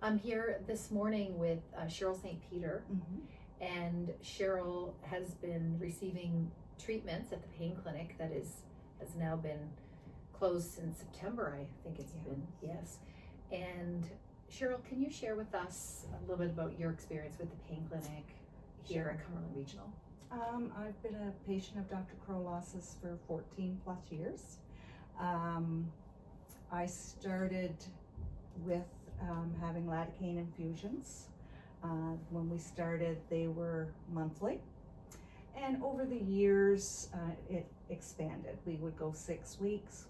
I'm here this morning with Cheryl St Peter, and Cheryl has been receiving treatments at the pain clinic that has now been closed since September, I think it's been, yes. And Cheryl, can you share with us a little bit about your experience with the pain clinic here at Cumberland Regional? I've been a patient of Dr. Crolos's for 14 plus years. I started with having lidocaine infusions. When we started, they were monthly. And over the years, it expanded. We would go 6 weeks,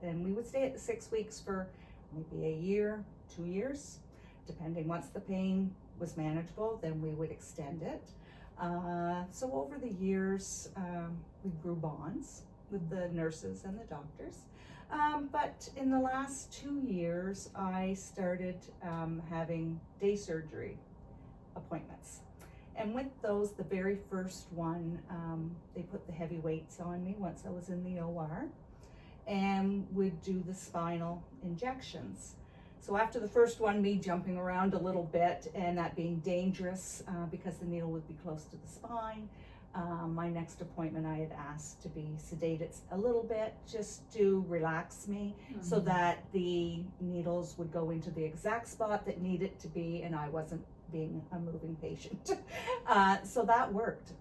and we would stay at the 6 weeks for maybe a year, 2 years, depending. Once the pain was manageable, then we would extend it. So over the years, we grew bonds with the nurses and the doctors. But in the last 2 years, I started having day surgery appointments. And with those, the very first one, they put the heavy weights on me once I was in the OR and would do the spinal injections. So after the first one, me jumping around a little bit and that being dangerous because the needle would be close to the spine, my next appointment I had asked to be sedated a little bit just to relax me so that the needles would go into the exact spot that needed to be and I wasn't being a moving patient. So that worked.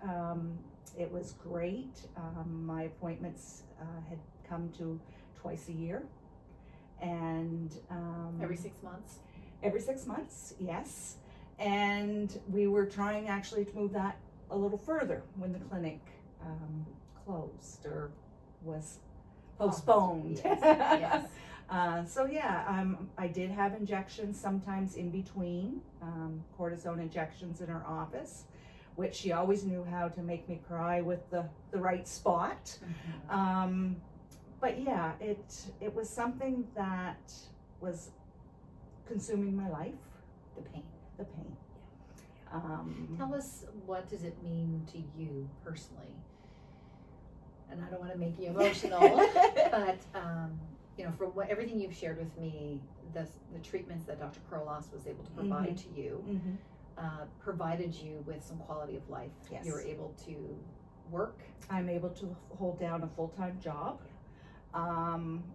It was great. My appointments had come to twice a year. And every 6 months? Every 6 months, yes. And we were trying actually to move that a little further when the clinic closed or was postponed. Yes. So yeah, I did have injections sometimes in between, cortisone injections in her office, which she always knew how to make me cry with the right spot. But yeah, it was something that was consuming my life. The pain. The pain. Tell us, what does it mean to you personally? And I don't want to make you emotional, but you know, from everything you've shared with me, the treatments that Dr. Crolos was able to provide to you provided you with some quality of life. Yes. You were able to work. I'm able to hold down a full-time job.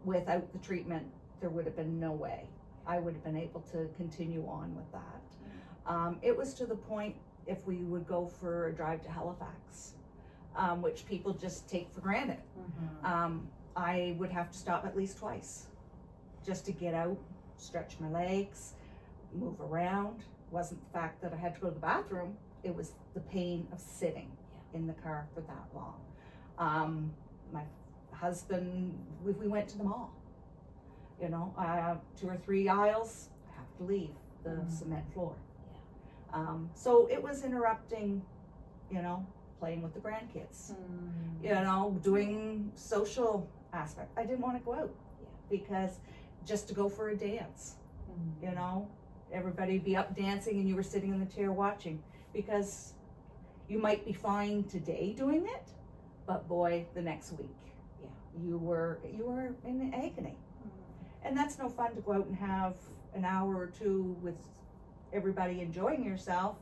Without the treatment, there would have been no way I would have been able to continue on with that. It was to the point if we would go for a drive to Halifax, which people just take for granted. I would have to stop at least twice just to get out, stretch my legs, move around. It wasn't the fact that I had to go to the bathroom, it was the pain of sitting in the car for that long. My husband, if we went to the mall, you know, 2 or 3 aisles, I have to leave the cement floor. So it was interrupting, you know, playing with the grandkids, you know, doing social aspect. I didn't want to go out because just to go for a dance, you know, everybody be up dancing and you were sitting in the chair watching, because you might be fine today doing it, but boy, the next week, you were in agony. And that's no fun to go out and have an hour or two with everybody enjoying yourself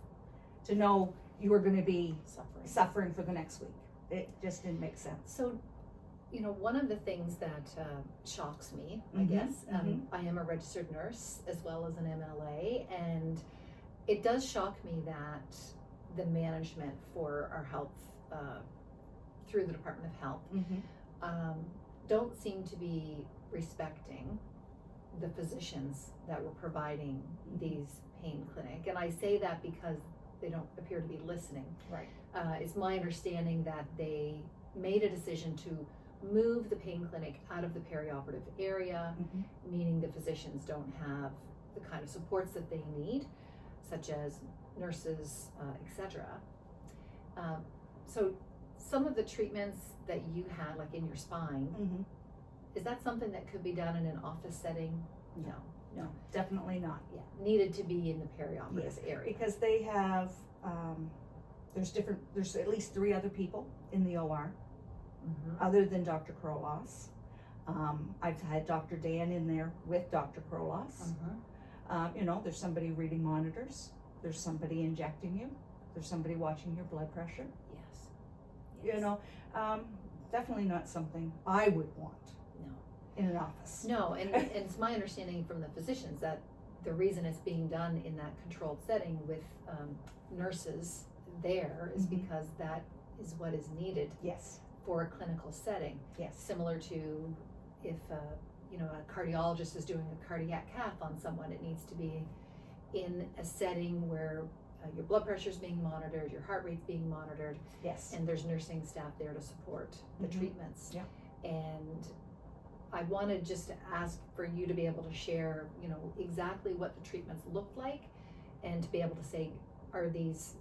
to know you were going to be suffering for the next week. It just didn't make sense. So, you know, one of the things that shocks me, I guess, I am a registered nurse as well as an MLA, and it does shock me that the management for our health through the Department of Health don't seem to be respecting the physicians that were providing these pain clinic. And I say that because they don't appear to be listening. Right. It's my understanding that they made a decision to move the pain clinic out of the perioperative area, meaning the physicians don't have the kind of supports that they need, such as nurses, etc. So some of the treatments that you had, like in your spine, is that something that could be done in an office setting? No, definitely not. Needed to be in the perioperative area. Because they have, there's at least 3 other people in the OR, other than Dr. Crolos. I've had Dr. Dan in there with Dr. Crolos. There's somebody reading monitors, there's somebody injecting you, there's somebody watching your blood pressure. Yes. Definitely not something I would want. No. In an office. No, and it's my understanding from the physicians that the reason it's being done in that controlled setting with nurses there is because that is what is needed. Yes. For a clinical setting. Yes. Similar to if a cardiologist is doing a cardiac cath on someone, it needs to be in a setting where your blood pressure is being monitored, your heart rate's being monitored. Yes. And there's nursing staff there to support the treatments. Yeah. And I wanted just to ask for you to be able to share, exactly what the treatments look like, and to be able to say, are these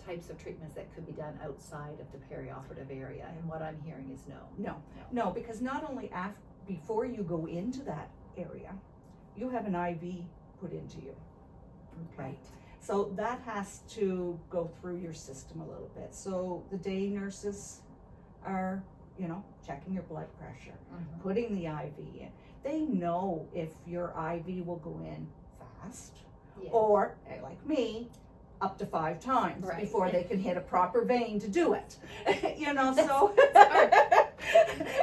types of treatments that could be done outside of the perioperative area? And what I'm hearing is no. No, because not only before you go into that area, you have an IV put into you. Okay. Right. So that has to go through your system a little bit. So the day nurses are, checking your blood pressure, putting the IV in. They know if your IV will go in fast or, like me, up to 5 times before they can hit a proper vein to do it. So,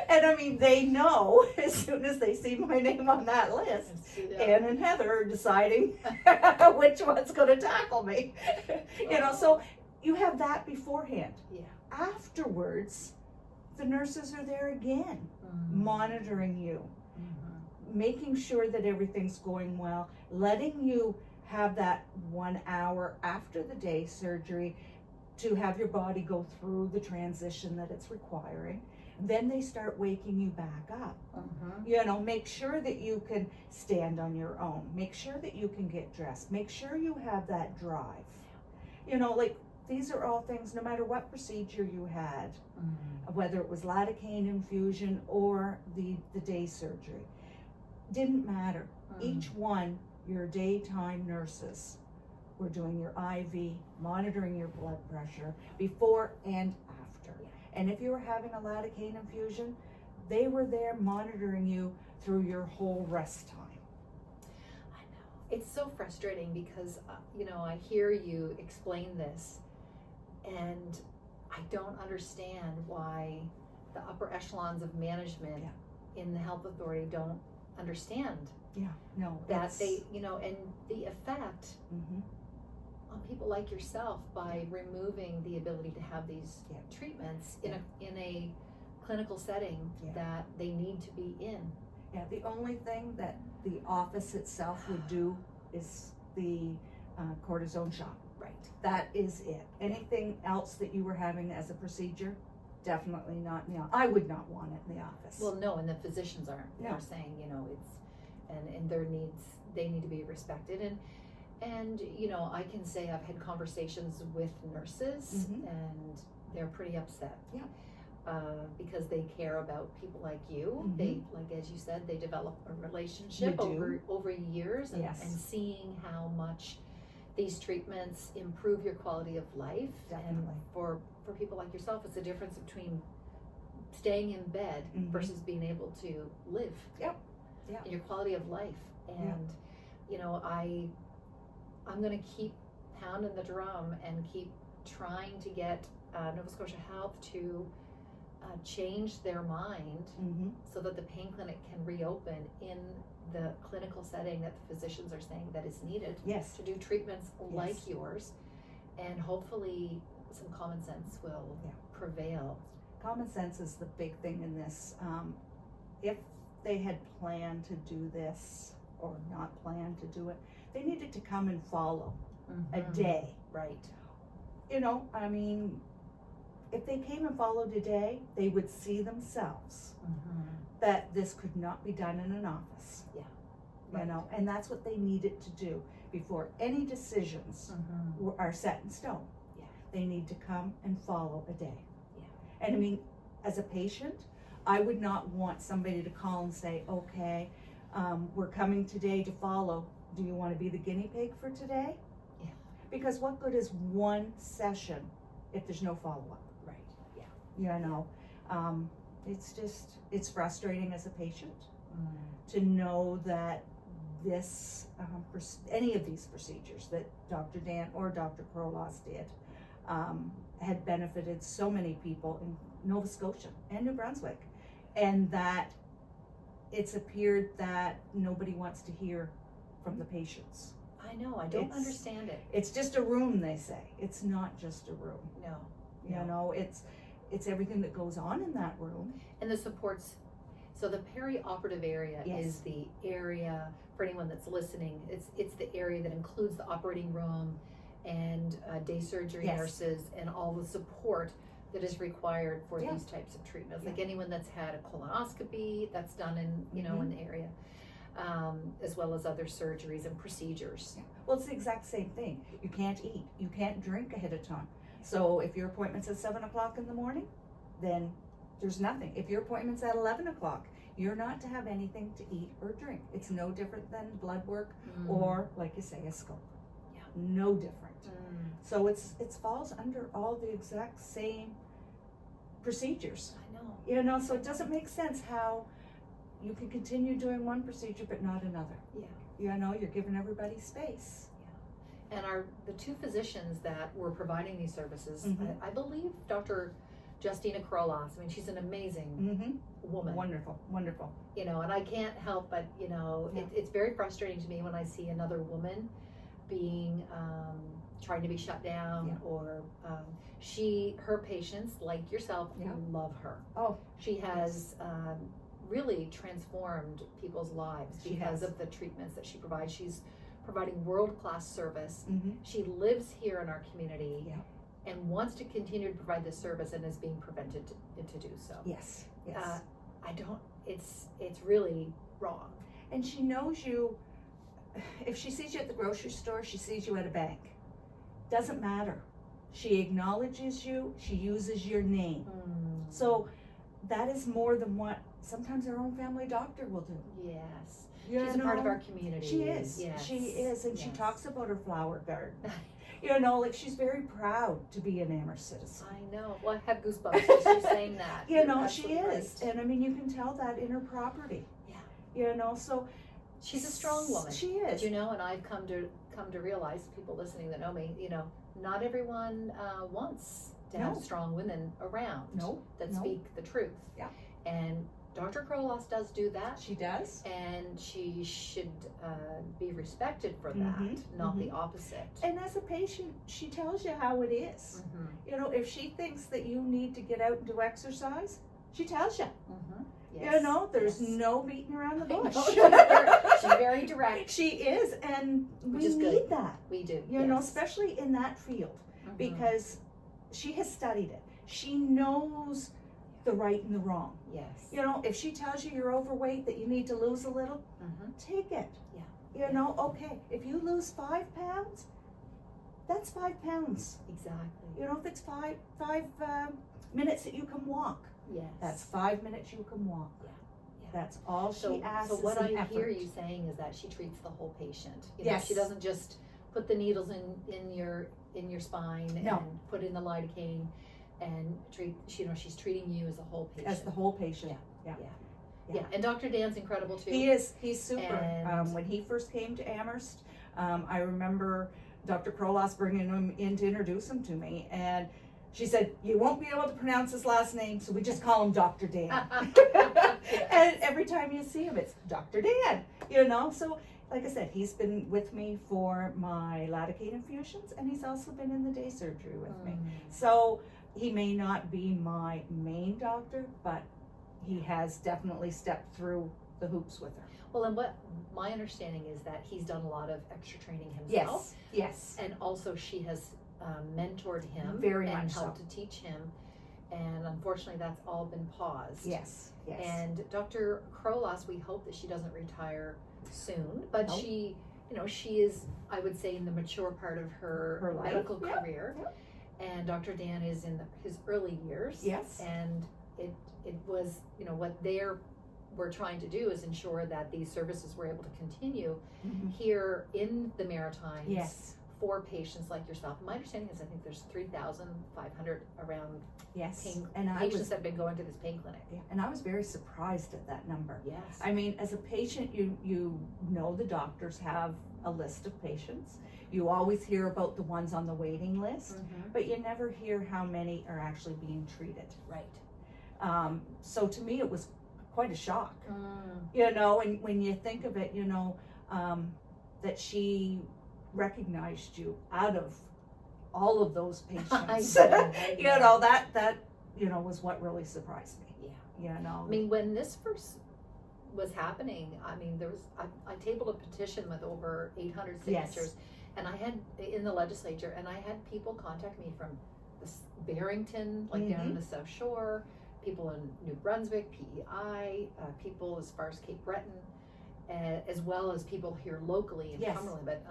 and I mean, they know as soon as they see my name on that list, Ann and Heather are deciding which one's going to tackle me. So you have that beforehand. Yeah. Afterwards, the nurses are there again, monitoring you, making sure that everything's going well, letting you have that 1 hour after the day surgery to have your body go through the transition that it's requiring. Then they start waking you back up. Make sure that you can stand on your own. Make sure that you can get dressed. Make sure you have that drive. These are all things, no matter what procedure you had, whether it was lidocaine infusion or the day surgery, didn't matter. Each one, your daytime nurses were doing your IV, monitoring your blood pressure before and after. And if you were having a lidocaine infusion, they were there monitoring you through your whole rest time. I know. It's so frustrating because, I hear you explain this, and I don't understand why the upper echelons of management in the health authority don't understand. Yeah, no. That they, and the effect on people like yourself by removing the ability to have these treatments in a clinical setting that they need to be in. Yeah, the only thing that the office itself would do is the cortisone shot. Right. That is it. Anything else that you were having as a procedure, definitely not in the office. I would not want it in the office. Well, no, and the physicians aren't. No. They're saying, it's, and their needs, they need to be respected. And I can say I've had conversations with nurses, and they're pretty upset. Yeah. Because they care about people like you. They, like as you said, they develop a relationship over years, and seeing how much these treatments improve your quality of life. Definitely. And for people like yourself, it's the difference between staying in bed versus being able to live. Yep. Yeah. And your quality of life. And I'm going to keep pounding the drum and keep trying to get Nova Scotia Health to change their mind so that the pain clinic can reopen in the clinical setting that the physicians are saying that is needed to do treatments like yours, and hopefully some common sense will prevail. Common sense is the big thing in this. If they had planned to do this or not planned to do it, they needed to come and follow a day. Right. I mean, if they came and followed a day, they would see themselves that this could not be done in an office. Yeah. Right. And that's what they needed to do before any decisions are set in stone. Yeah. They need to come and follow a day. Yeah. And I mean, as a patient, I would not want somebody to call and say, okay, we're coming today to follow. Do you want to be the guinea pig for today? Yeah. Because what good is one session if there's no follow-up? Right. Yeah. It's frustrating as a patient to know that this, any of these procedures that Dr. Dan or Dr. Krolos did, had benefited so many people in Nova Scotia and New Brunswick, and that it's appeared that nobody wants to hear from the patients. I know, I don't understand it. It's just a room, they say. It's not just a room. No. You know, it's everything that goes on in that room. And the supports. So the perioperative area is the area, for anyone that's listening, it's the area that includes the operating room and day surgery nurses and all the support that is required for these types of treatments. Like anyone that's had a colonoscopy, that's done in, you know, in the area, as well as other surgeries and procedures. Yeah. Well, it's the exact same thing. You can't eat, you can't drink ahead of time. So if your appointment's at 7 o'clock in the morning, then there's nothing. If your appointment's at 11 o'clock, you're not to have anything to eat or drink. It's no different than blood work or, like you say, a scope. Yeah. No different. So it falls under all the exact same procedures. I know. You know, so it doesn't make sense how you can continue doing one procedure but not another. Yeah. You know, you're giving everybody space. Yeah. And the two physicians that were providing these services, I believe Dr. Justina Krolos, I mean, she's an amazing woman. Wonderful, wonderful. You know, and I can't help but, you know, it's very frustrating to me when I see another woman being, trying to be shut down or her patients, like yourself, love her. Oh. She has really transformed people's lives because of the treatments that she provides. She's providing world-class service. She lives here in our community and wants to continue to provide this service and is being prevented to do so. Yes. It's really wrong. And she knows you. If she sees you at the grocery store, she sees you at a bank. Doesn't matter. She acknowledges you. She uses your name. So that is more than what sometimes our own family doctor will do. Yes. She's a part of our community. She is. Yes. She is. And she talks about her flower garden. You know, like she's very proud to be an Amherst citizen. I know. Well, I have goosebumps just you saying that. You know, she is. Right. And I mean, you can tell that in her property. Yeah. You know, so she's a strong woman. She is. But, you know, and I've come to realize, people listening that know me, you know, not everyone wants to have strong women around that speak the truth. Yeah. And Dr. Krolos does do that. She does. And she should be respected for that, not the opposite. And as a patient, she tells you how it is. You know, if she thinks that you need to get out and do exercise, she tells you. Yes. You know, there's no beating around the bush. She's very direct. She is, and we need that. We do. You know, especially in that field, because she has studied it. She knows the right and the wrong. Yes. You know, if she tells you you're overweight, that you need to lose a little, take it. Yeah. You know, okay, if you lose 5 pounds, that's 5 pounds. Exactly. You know, if it's five minutes that you can walk, that's 5 minutes you can walk. That's all she asks. So what I hear you saying is that she treats the whole patient. You know, she doesn't just put the needles in your spine and put in the lidocaine and treat. You know, she's treating you as a whole patient. As the whole patient. Yeah. And Dr. Dan's incredible too. He is. He's super. When he first came to Amherst, I remember Dr. Krolos bringing him in to introduce him to me, and she said, "You won't be able to pronounce his last name, so we just call him Dr. Dan." And every time you see him, it's Dr. Dan, you know? So, like I said, he's been with me for my lidocaine infusions, and he's also been in the day surgery with me. So, he may not be my main doctor, but he has definitely stepped through the hoops with her. Well, and what my understanding is that he's done a lot of extra training himself. Yes. And also she has mentored him and helped to teach him, and unfortunately that's all been paused. Yes. And Dr. Krolos, we hope that she doesn't retire soon, but she, you know, she is, I would say, in the mature part of her medical career. And Dr. Dan is in his early years. Yes. And it was, you know, what we're trying to do is ensure that these services were able to continue here in the Maritimes for patients like yourself. My understanding is I think there's 3,500 around Yes, pain and patients that have been going to this pain clinic. Yeah, and I was very surprised at that number. Yes. I mean, as a patient, you know the doctors have a list of patients. You always hear about the ones on the waiting list, but you never hear how many are actually being treated. Right. So to me, it was quite a shock. You know, and when you think of it, you know, that she recognized you out of all of those patients. You know, that you know was what really surprised me. Yeah. You know, I mean, when this first was happening, I mean, there was I tabled a petition with over 800 signatures, Yes. and I had in the legislature, and I had people contact me from Barrington, like down in the South Shore, people in New Brunswick, PEI, people as far as Cape Breton, as well as people here locally in Yes. Cumberland. But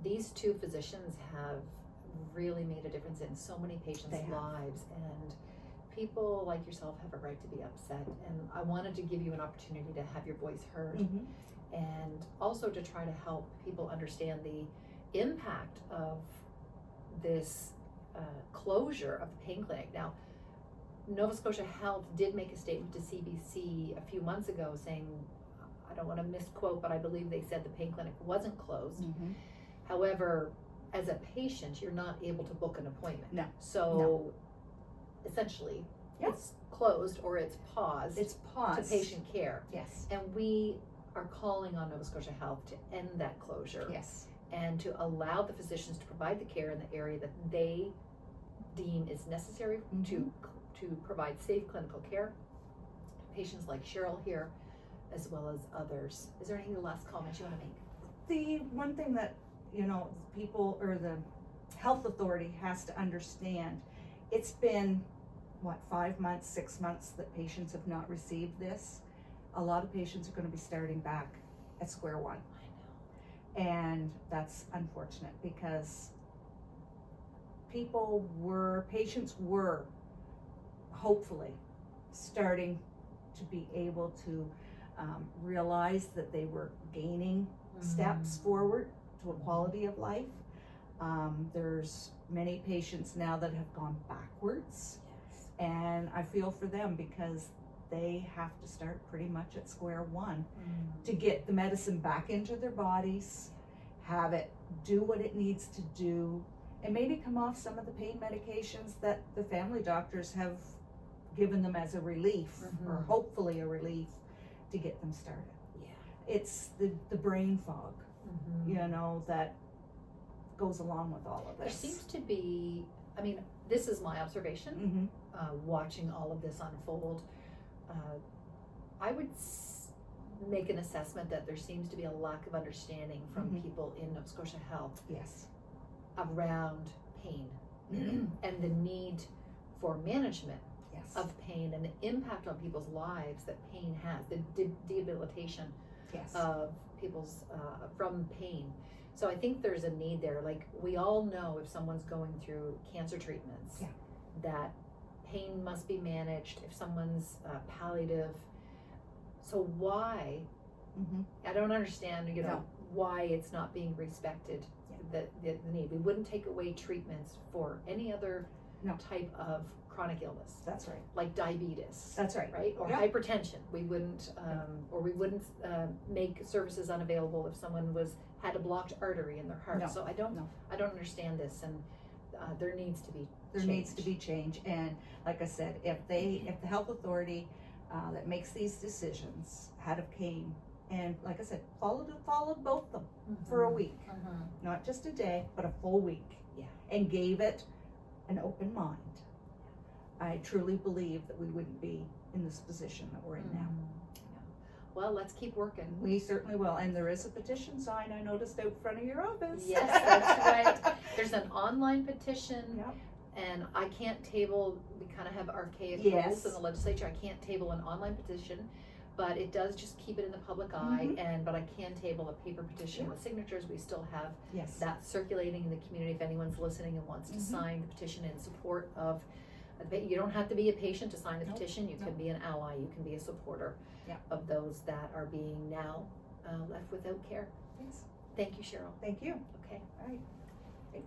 these two physicians have really made a difference in so many patients' They have. lives, and people like yourself have a right to be upset. And I wanted to give you an opportunity to have your voice heard, and also to try to help people understand the impact of this closure of the pain clinic. Now, Nova Scotia Health did make a statement to CBC a few months ago saying, I don't want to misquote, but I believe they said the pain clinic wasn't closed. However, as a patient, you're not able to book an appointment. No. So essentially, it's closed or it's paused. It's paused to patient care. Yes. And we are calling on Nova Scotia Health to end that closure. Yes. And to allow the physicians to provide the care in the area that they deem is necessary to provide safe clinical care. Patients like Cheryl here, as well as others. Is there any last comments you want to make? The one thing that, you know, people or the health authority has to understand, it's been, what, 5 months, 6 months that patients have not received this. A lot of patients are going to be starting back at square one. I know. And that's unfortunate because patients were hopefully starting to be able to realize that they were gaining steps forward to a quality of life. There's many patients now that have gone backwards, and I feel for them because they have to start pretty much at square one to get the medicine back into their bodies, have it do what it needs to do, and maybe come off some of the pain medications that the family doctors have given them as a relief, or hopefully a relief, to get them started. It's the brain fog, you know, that goes along with all of this. There seems to be, I mean, this is my observation, watching all of this unfold. I would make an assessment that there seems to be a lack of understanding from people in Nova Scotia Health around pain and the need for management of pain and the impact on people's lives that pain has, the debilitation of people's from pain. So I think there's a need there. Like, we all know if someone's going through cancer treatments, that pain must be managed. If someone's palliative, so why? I don't understand, you know, why it's not being respected. The need. We wouldn't take away treatments for any other type of chronic illness. That's right. Like diabetes. That's right. Right? Or hypertension. We wouldn't, or we wouldn't make services unavailable if someone had a blocked artery in their heart. So I don't understand this, and there needs to be change. And like I said, if the health authority that makes these decisions had of came and, like I said, followed both of them for a week, not just a day, but a full week, and gave it an open mind, I truly believe that we wouldn't be in this position that we're in now. Well, let's keep working. We certainly will. And there is a petition sign I noticed out front of your office. Yes, that's right. There's an online petition, and I can't table, we kind of have archaic rules in the legislature. I can't table an online petition, but it does just keep it in the public eye. But I can table a paper petition with signatures. We still have that circulating in the community if anyone's listening and wants to sign the petition in support of. You don't have to be a patient to sign the petition. You can be an ally. You can be a supporter of those that are being now left without care. Thank you, Cheryl. Thank you. Okay. All right.